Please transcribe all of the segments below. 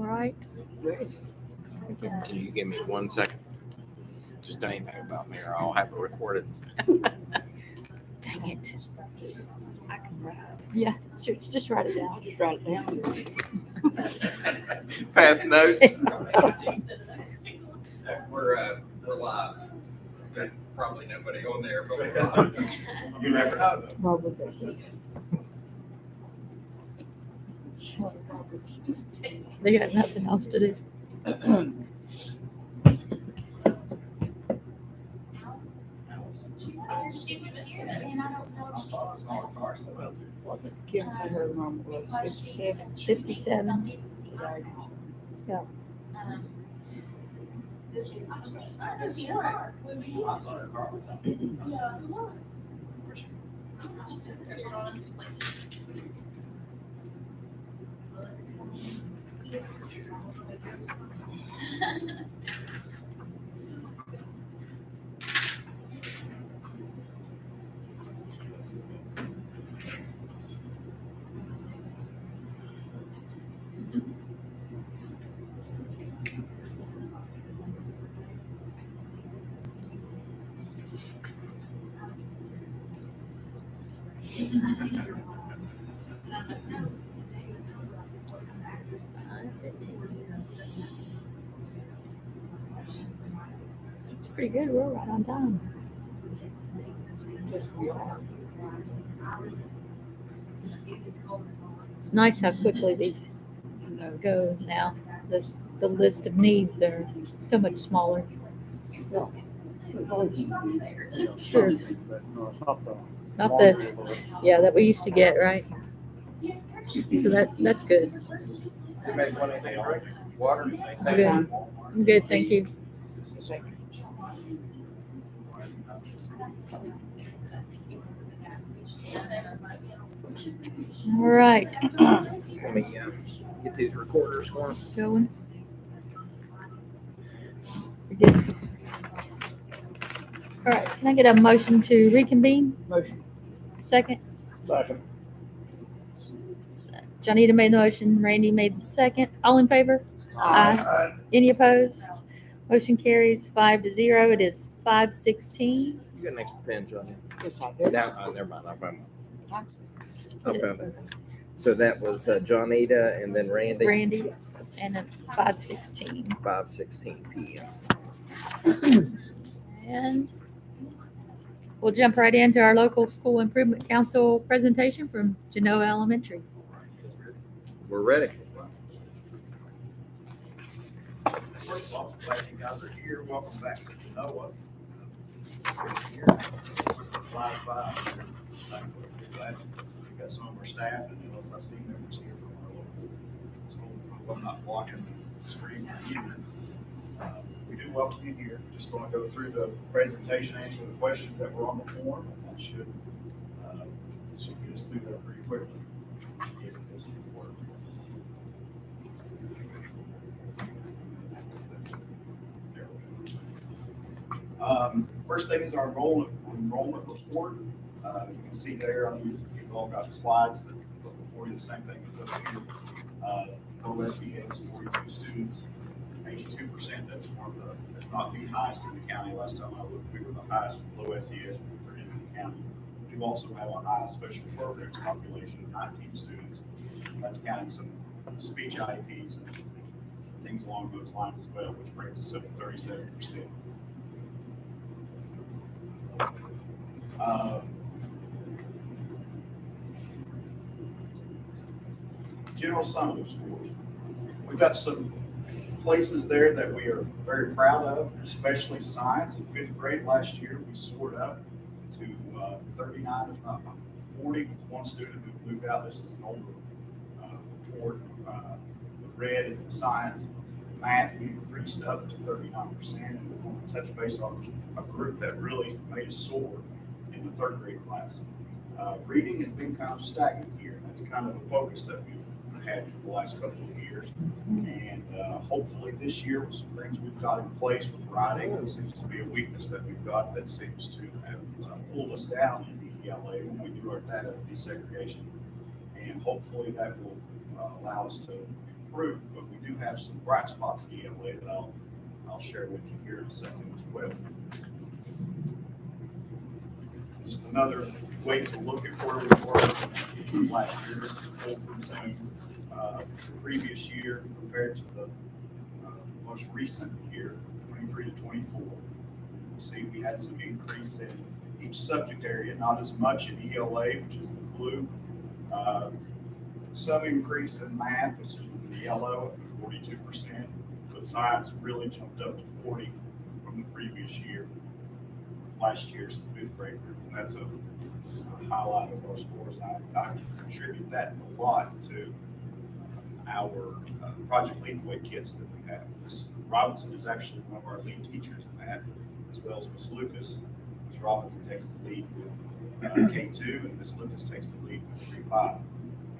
right. Can you give me 1 second? Just don't anything about me, or I'll have it recorded. Dang it. I can write. Yeah, sure. Just write it down. Just write it down. Pass notes. We're live. Okay. Probably nobody on there, but we're live. You never know. They got nothing else to do. Kim said her mom was 57. 57. Yeah. It's pretty good. We're right on time. It's nice how quickly these go now. The list of needs are so much smaller. Sure. But no, it's not the Not laundry that, list. yeah, that we used to get, right? So that's good. Anybody want anything to drink? Water? I'm good. I'm good, thank you. All right, Let me get these recorders going. going. We're good. All right, can I get a motion to reconvene? Motion. Second, Second. Johnita made the motion, Randy made the second. All in favor? Aye. Any opposed? Motion carries 5-0. It is 5:16. You got an extra pen, Johnny? Yes, I do. Now, never mind. I found Huh? it. I found it. So that was Johnita and then Randy. Randy, and at 5:16. 5:16 p.m. And we'll jump right into our local school improvement council presentation from Genoa Elementary. We're ready. First of all, glad you guys are here. Welcome back to Genoa. Flies by. Glad we got some of our staff and LSIC members here from our local school. I'm not blocking the screen for you. We do welcome you here. Just going to go through the presentation, answer the questions that were on the form, and that should get us through that pretty quickly. If this will work. There we go. First thing is our enrollment report. You can see there, you've all got slides that put before you the same thing that's up here. Low SES, 42 students, 82%. That's one of the, that's not the highest in the county. Last time I looked, we were the highest low SES that there is in the county. We do also have a high special programs population of 19 students. That's counting some speech IEPs and things along those lines as well, which brings us up to 37%. General Summit of schools. We've got some places there that we are very proud of, especially science. In 5th grade last year, we soared up to 39, if not 40, with one student who moved out. This is an older report. The red is the science. Math, we increased up to 39%. And we want to touch base on a group that really made us soar in the 3rd grade class. Reading has been kind of stagnant here, and that's kind of a focus that we've had for the last couple of years. And hopefully this year with some things we've got in place with writing, that seems to be a weakness that we've got that seems to have pulled us down in ELA when we do our data desegregation. And hopefully that will allow us to improve. But we do have have some bright spots in ELA that I'll share with you here in a second as well. Just another way to look at where we were last year. This is pulled from Zoom, the previous year compared to the most recent year, 23 to 24. You see we had some increase in each subject area, not as much in ELA, which is the blue. Some increase in math, which is in the yellow, 42%, but science really jumped up to 40 from the previous year, last year's fifth grade group, and that's a highlight of our scores. I contribute that a lot to our Project Leadway kits that we have. Ms. Robinson is actually one of our lead teachers in that, as well as Ms. Lucas. Ms. Robinson takes the lead with K2, and Ms. Lucas takes the lead with 3-5.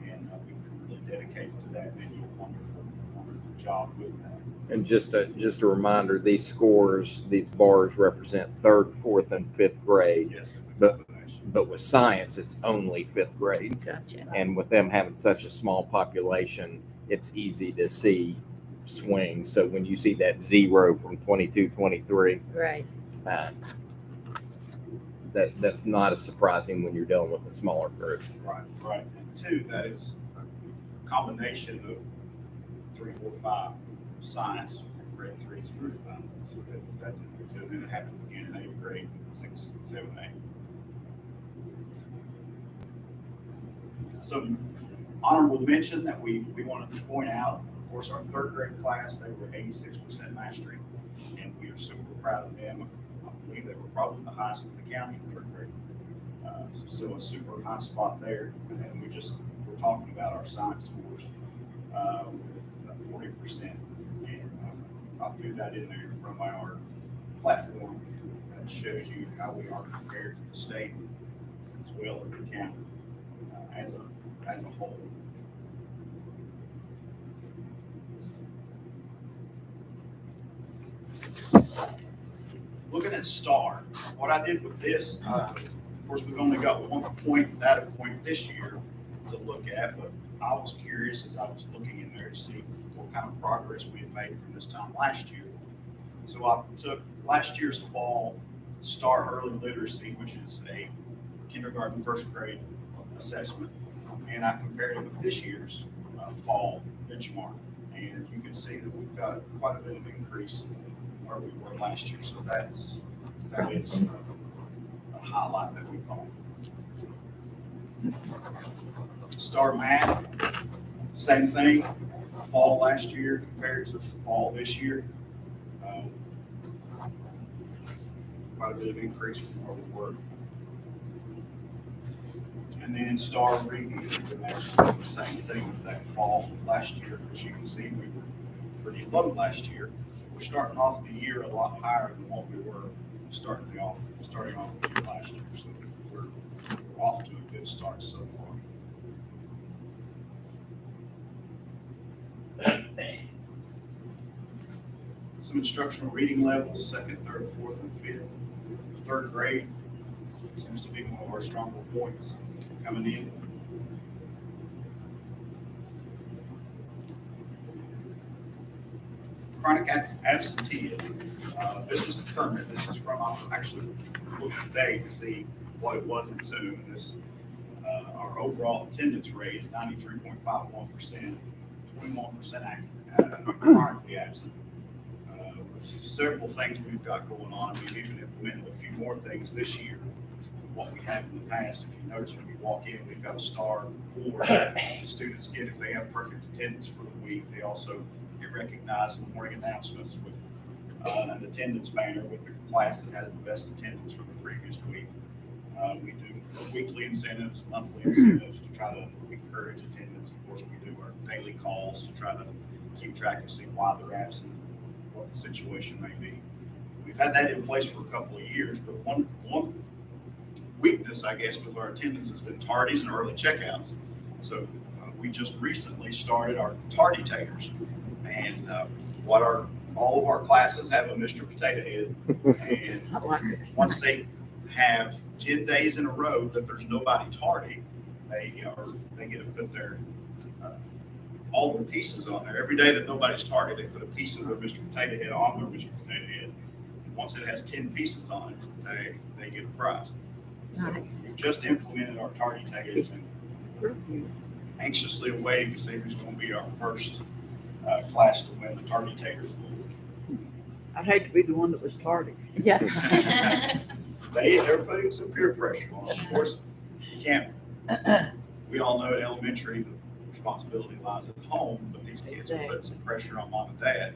And we've been really dedicated to that, and they do a wonderful, wonderful job with that. And just a reminder, these scores, these bars represent third, fourth, and fifth grade. Yes, it's a But- combination. But with science, it's only fifth grade. Gotcha. And with them having such a small population, it's easy to see swings. So when you see that 0 from 22, 23, Right. that's not as surprising when you're dealing with a smaller group. Right, right. And two, that is a combination of 3, 4, 5 science, grade 3 through 5. So that's it. Too. And then it happens again in 8th grade, 6, 7, 8. Some honorable mention that we wanted to point out, of course, our 3rd grade class, they were 86% mastery, and we are super proud of them. I believe they were probably the highest in the county in 3rd grade. So a super high spot there. And then we're talking about our science scores with 40%. And I threw that in there from our platform that shows you how we are compared to the state as well as the county as a whole. Looking at STAR, what I did with this, of course, we've only got one data point this year to look at, but I was curious as I was looking in there to see what kind of progress we had made from this time last year. So I took last year's fall STAR Early Literacy, which is a kindergarten, 1st grade assessment, and I compared it with this year's fall benchmark. And you can see that we've got quite a bit of increase where we were last year. So that is a highlight that we thought. STAR Math, same thing. Fall last year compared to fall this year. Quite a bit of increase from where we were. And then STAR Reading is actually the same thing with that fall last year. As you can see, we were pretty low last year. We're starting off the year a lot higher than what we were starting off the year last year. So we're off to a good start so far. Some instructional reading levels, 2nd, 3rd, 4th, and 5th. 3rd grade seems to be one of our stronger points coming in. Chronic absenteeism. This is permanent. This is from, I actually looked today to see what it was in Zoom. This, our overall attendance rate is 93.51%, 21% chronically absent. Several things we've got going on. We've even implemented a few more things this year than what we have in the past. If you notice when you walk in, we've got a STAR board that students get if they have perfect attendance for the week. They also get recognized in morning announcements with an attendance banner with the class that has the best attendance from the previous week. We do weekly incentives, monthly incentives to try to encourage attendance. Of course, we do our daily calls to try to keep track and see why they're absent, what the situation may be. We've had that in place for a couple of years, but one weakness, I guess, with our attendance has been tardies and early checkouts. So we just recently started our tardy takers, and all of our classes have a Mr. Potato Head, and I like it. once they have 10 days in a row that there's nobody tardy, they get to put their all the pieces on there. Every day that nobody's target, they put a piece of their Mr. Potato Head on their Mr. Potato Head. And once it has 10 pieces on it, they get a prize. So Nice. we've just implemented our target takers and anxiously awaiting to see who's going to be our first class to win the target takers award. I'd hate to be the one that was tardy. Yeah. They're putting some peer pressure on. Of course, you can't. We all know at elementary the responsibility lies at home, but these kids are putting some pressure on mom and dad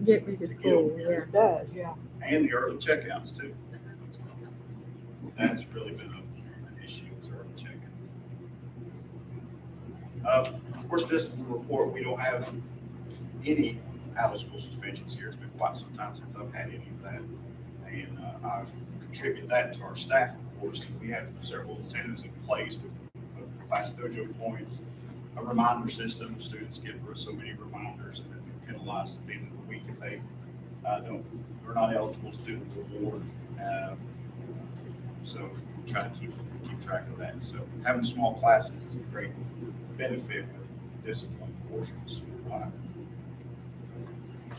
Get rid of school, yeah. It does, yeah. and the early checkouts too. That's really been an issue with early check-in. Of course, this report, we don't have any out-of-school suspensions here. It's been quite some time since I've had any of that. And I contribute that to our staff, of course. We have several incentives in place with class dojo points, a reminder system. Students get so many reminders and then they're penalized at the end of the week if they are not eligible to do the reward. So try to keep track of that. So having small classes is a great benefit with discipline portions.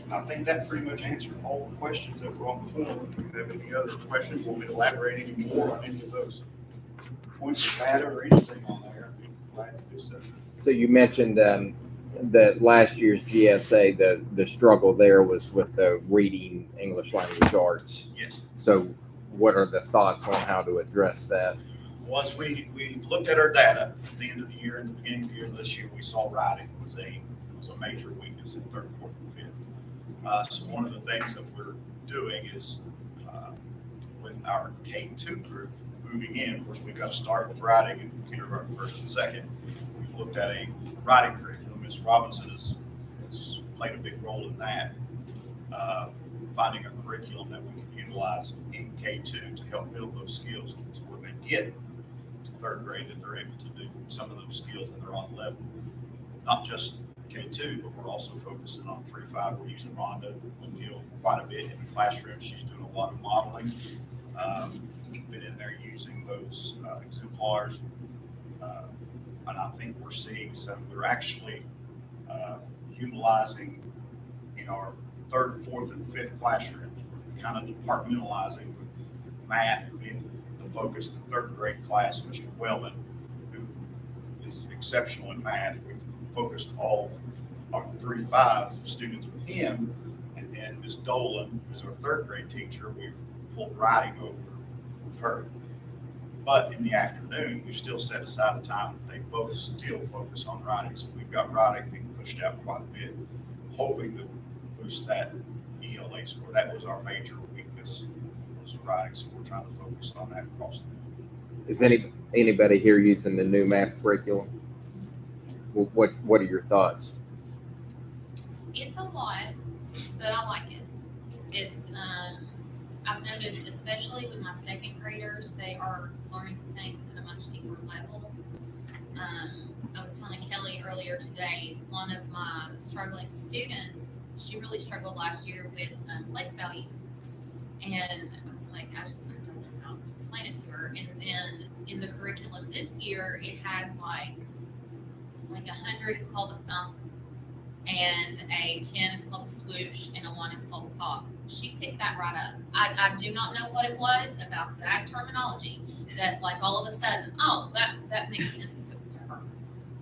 And I think that pretty much answered all the questions that were on the phone. If you have any other questions, want me to elaborate any more on any of those points of data or anything on there, I'd be glad to do so. So you mentioned that last year's GSA, the struggle there was with the reading English language arts. Yes. So what are the thoughts on how to address that? Once we looked at our data at the end of the year and the beginning of the year this year, we saw writing was a major weakness in third, fourth, and fifth. So one of the things that we're doing is with our K2 group moving in, of course, we've got to start with writing in kindergarten first and second. We've looked at a writing curriculum. Ms. Robinson has played a big role in that, finding a curriculum that we can utilize in K2 to help build those skills to where they get to third grade, that they're able to do some of those skills and they're on level. Not just K2, but we're also focusing on 3-5. We're using Rhonda O'Neill quite a bit in the classroom. She's doing a lot of modeling. Been in there using those exemplars. And I think we're seeing we're actually utilizing in our third, fourth, and fifth classroom, kind of departmentalizing math being the focus. The third grade class, Mr. Wellman, who is exceptional in math, we've focused all our 3-5 students with him, and then Ms. Dolan, who's our third grade teacher, we've pulled writing over with her. But in the afternoon, we've still set aside a time that they both still focus on writing. So we've got writing being pushed out quite a bit, hoping to boost that ELA score. That was our major weakness, was writing. So we're trying to focus on that across the board. Is anybody here using the new math curriculum? What are your thoughts? It's a lot, but I like it. It's I've noticed, especially with my second graders, they are learning things at a much deeper level. I was telling Kelly earlier today, one of my struggling students, she really struggled last year with place value. And I was like, I don't know how else to explain it to her. And then in the curriculum this year, it has like 100 is called a thump, and a 10 is called a swoosh, and a 1 is called a pop. She picked that right up. I do not know what it was about that terminology that like all of a sudden, oh, that makes sense to her.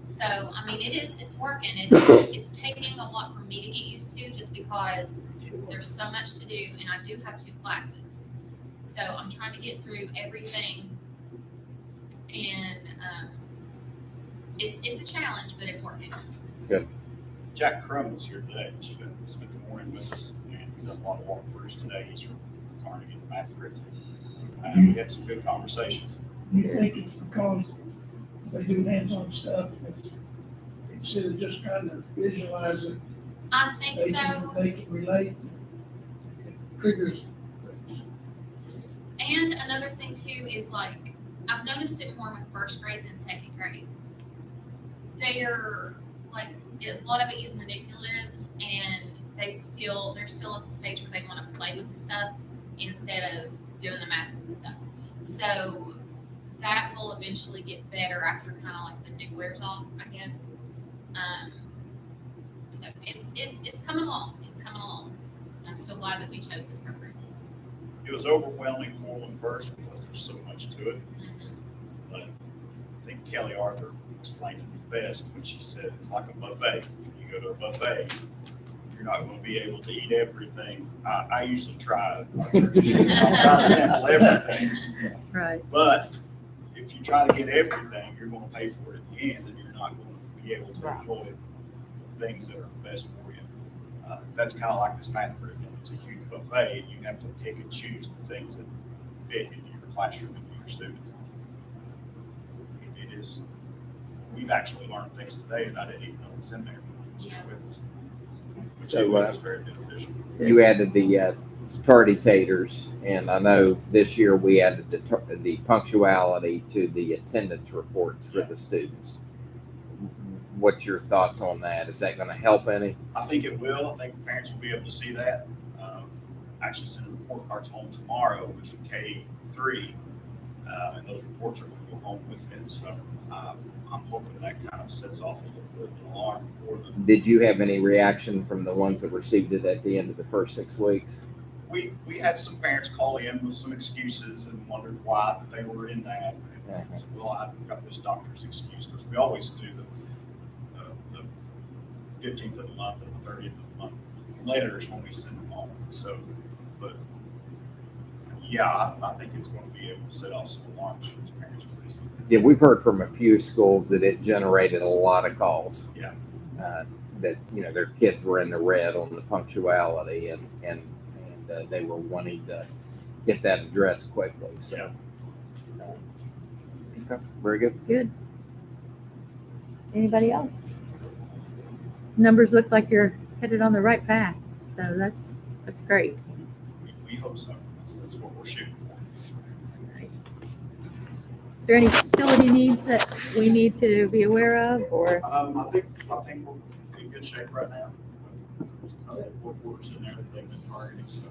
So, I mean, it's working. It's taking a lot for me to get used to just because there's so much to do, and I do have 2 classes. So I'm trying to get through everything, and it's a challenge, but it's working. Good. Jack Crum was here today. He spent the morning with us, and we done a lot of walkthroughs today. He's from Carnegie Math Curriculum. We had some good conversations. Do you think it's because they do hands-on stuff, instead of just trying to visualize it, I think so. they can relate, it triggers things? And another thing too is like, I've noticed it more with first grade than second grade. They're like, a lot of it use manipulatives, and they're still at the stage where they want to play with the stuff instead of doing the math with the stuff. So that will eventually get better after kind of like the new wears off, I guess. So it's coming along. It's coming along. I'm so glad that we chose this program. It was overwhelming for them first because there's so much to it. But I think Kelly Arthur explained it best when she said it's like a buffet. You go to a buffet, you're not going to be able to eat everything. I usually try. I'll try to sample everything. Right. But if you try to get everything, you're going to pay for it at the end, and you're not going to be able to enjoy the things that are best for you. That's kind of like this math curriculum. It's a huge buffet, and you have to pick and choose the things that fit into your classroom and your students. It is. We've actually learned things today that I didn't even know was in there. Yeah. With us. Which So, was very beneficial. You added the tardy taters, and I know this year we added the punctuality to the attendance reports for the students. What's your thoughts on that? Is that going to help any? I think it will. I think parents will be able to see that. Actually sending report cards home tomorrow with K3, and those reports are going to go home with them. So I'm hoping that kind of sets off a little bit of an alarm for them. Did you have any reaction from the ones that received it at the end of the first 6 weeks? We had some parents call in with some excuses and wondered why they were in that. And I said, well, I've got this doctor's excuse, because we always do the 15th of the month and the 30th of the month letters when we send them home. So, but yeah, I think it's going to be able to set off some alarms for these parents. Yeah, we've heard from a few schools that it generated a lot of calls. Yeah. That their kids were in the red on the punctuality, and they were wanting to get that addressed quickly. So, okay, very good. Good. Anybody else? Numbers look like you're headed on the right path, so that's great. We hope so. That's what we're shooting for. Is there any facility needs that we need to be aware of, or? I think we're in good shape right now. Workforce and everything that's targeting, so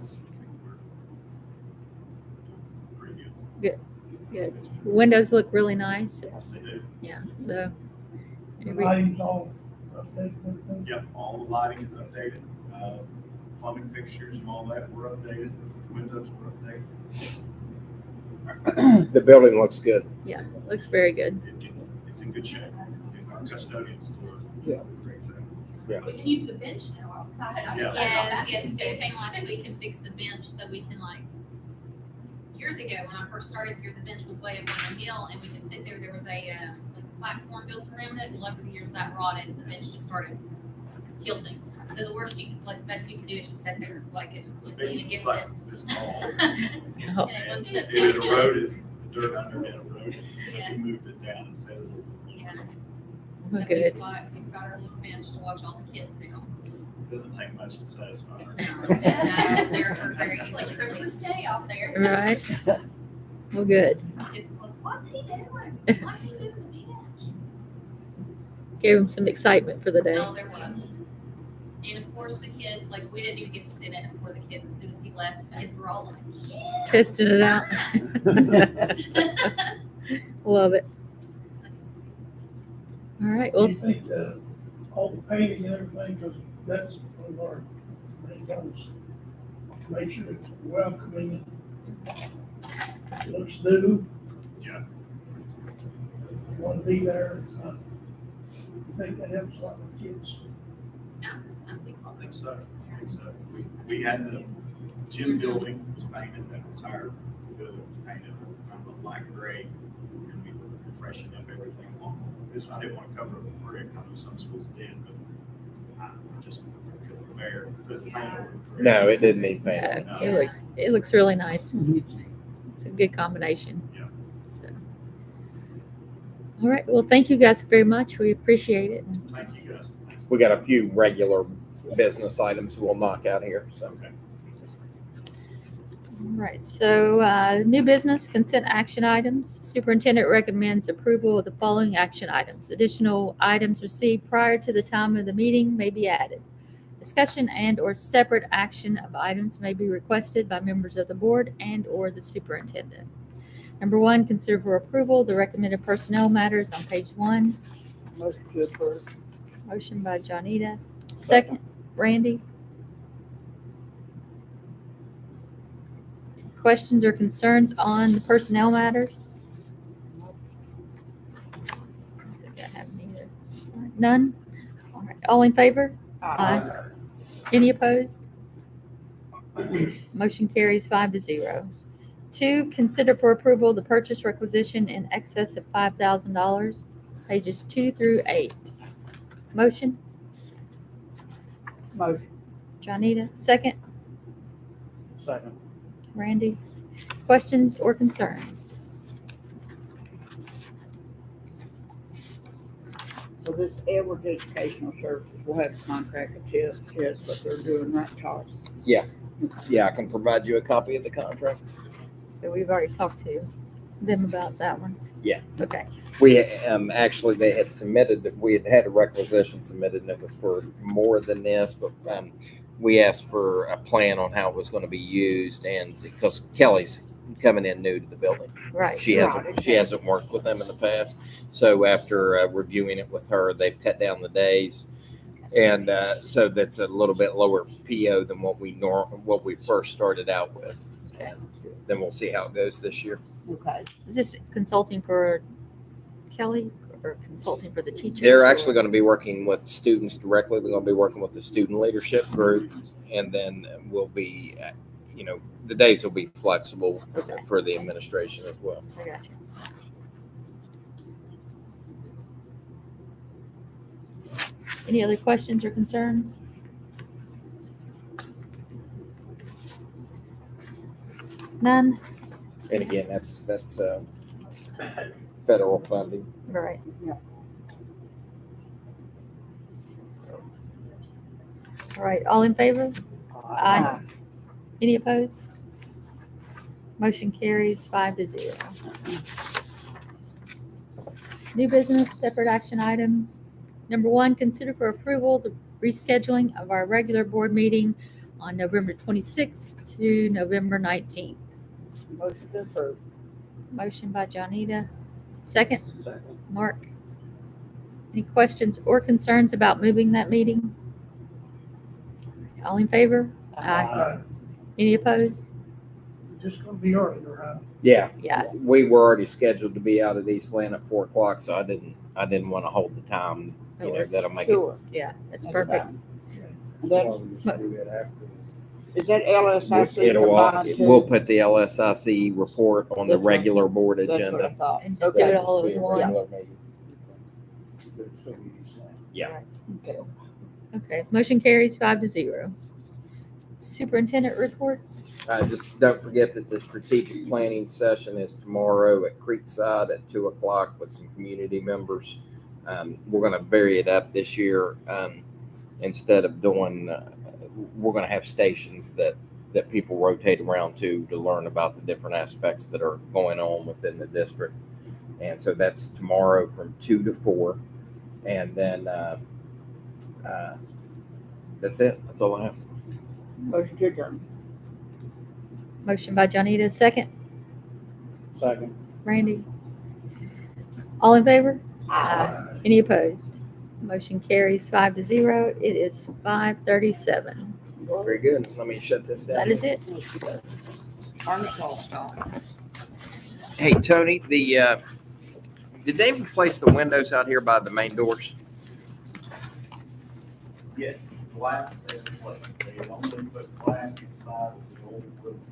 we're pretty good. Good. Windows look really nice. Yes, they do. Yeah, so. The lighting's all updated and everything. Yep, all the lighting is updated. Plumbing fixtures and all that were updated. Windows were updated. The building looks good. Yeah, looks very good. It's in good shape. And our custodians do a Yeah. great thing. We can use the bench now outside. I Yeah. was like, oh, that's Yes, just Stu came fixed. last week and fixed the bench so we can years ago when I first started here, the bench was way up on the hill and we could sit there. There was a platform built around it, and over the years that rotted, the bench just started tilting. So the worst the best you can do is just sit there and The lean bench was against like it. this tall. Oh, And it was And it had eroded, the dirt under it eroded, so Yeah. we moved it down and set it. Yeah. well, So good. We've got our little bench to watch all the kids now. Doesn't take much to satisfy her. They're very It's like easily Christmas Day out there. Right. Well, good. It's like, what's he doing? What's he doing to the bench? Gave them some excitement for the day. No, there was. And of course, the kids, we didn't even get to sit in it before the kids. As soon as he left, the kids were all like, yeah. Testing it out. Love it. All right. Do Well, you think all the painting and everything, because that's one of our main goals, to make sure it's welcoming, it looks new. Yeah. You want to be there. You think that helps a lot with kids? I think so. We had the gym building was painted, that entire building was painted kind of a light gray, and we were freshening up everything along. This, I didn't want to cover it with brick. I know some schools did, but I just couldn't bear the paint over the brick. No, it didn't need yeah, paint. it looks really nice. It's a good combination. Yeah. So. All right. Well, thank you guys very much. We appreciate it. Thank you, guys. We got a few regular business items we'll knock out here. So, Okay. All right, so new business consent action items. Superintendent recommends approval of the following action items. Additional items received prior to the time of the meeting may be added. Discussion and/or separate action of items may be requested by members of the board and/or the superintendent. Number 1, consider for approval the recommended personnel matters on page 1. Motion to approve. Motion by Johnita, Second, Randy. Questions or concerns on the personnel matters? I don't think I have any either. All right, none? All right, all in favor? Aye. Any opposed? Motion carries 5-0. 2, consider for approval the purchase requisition in excess of $5,000, pages 2 through 8. Motion, Motion. Johnita. Second, Second. Randy. Questions or concerns? So this Edwards Educational Services will have a contract with TSS, what they're doing, right, Charlie? Yeah, I can provide you a copy of the contract. So we've already talked to them about that one. Yeah. Okay. We, actually, they had submitted, we had a requisition submitted and it was for more than this, but, we asked for a plan on how it was going to be used, and because Kelly's coming in new to the building. Right. She hasn't worked with them in the past. So after reviewing it with her, they've cut down the days. And so that's a little bit lower PO than what we first started out with. Okay. And then we'll see how it goes this year. Okay. Is this consulting for Kelly or consulting for the teachers? They're actually going to be working with students directly. They're going to be working with the student leadership group, and then we'll be, the days will be flexible for the administration as well. I got you. Any other questions or concerns? None? And again, that's federal funding. Right. Yeah. All right, all in favor? Aye. Any opposed? Motion carries 5-0. New business, separate action items. Number 1, consider for approval the rescheduling of our regular board meeting on November 26th to November 19th. Motion to approve. Motion by Johnita. Second, Second. Mark. Any questions or concerns about moving that meeting? All in favor? Aye. Any opposed? It's just gonna be earlier, huh? Yeah, Yeah, we were already scheduled to be out at Eastland at 4:00, so I didn't want to hold the time. That'll make it. Sure. yeah, that's That's perfect. fine. So That- why we just do that after? Is that LSIC It'll combined too? we'll put the LSIC report on the That's what- regular board That's what I agenda. thought. And just Okay. do it all Just in be a one. regular meeting. But it's still be Eastland. Okay. Okay, motion carries 5-0. Superintendent reports. Just don't forget that the strategic planning session is tomorrow at Creekside at 2:00 with some community members. We're going to vary it up this year. Instead of doing, we're going to have stations that people rotate around to learn about the different aspects that are going on within the district. And so that's tomorrow from 2 to 4. And then that's it. That's all I have. Motion to adjourn. Motion by Johnita. Second, Second. Randy. All in favor? Any opposed? Motion carries 5-0. It is 5:37. Very good. Let me shut this down. That is it. Turn the clock off. Hey, Tony, did they replace the windows out here by the main doors? Yes, glass is replaced. They only put glass inside of the old equipment.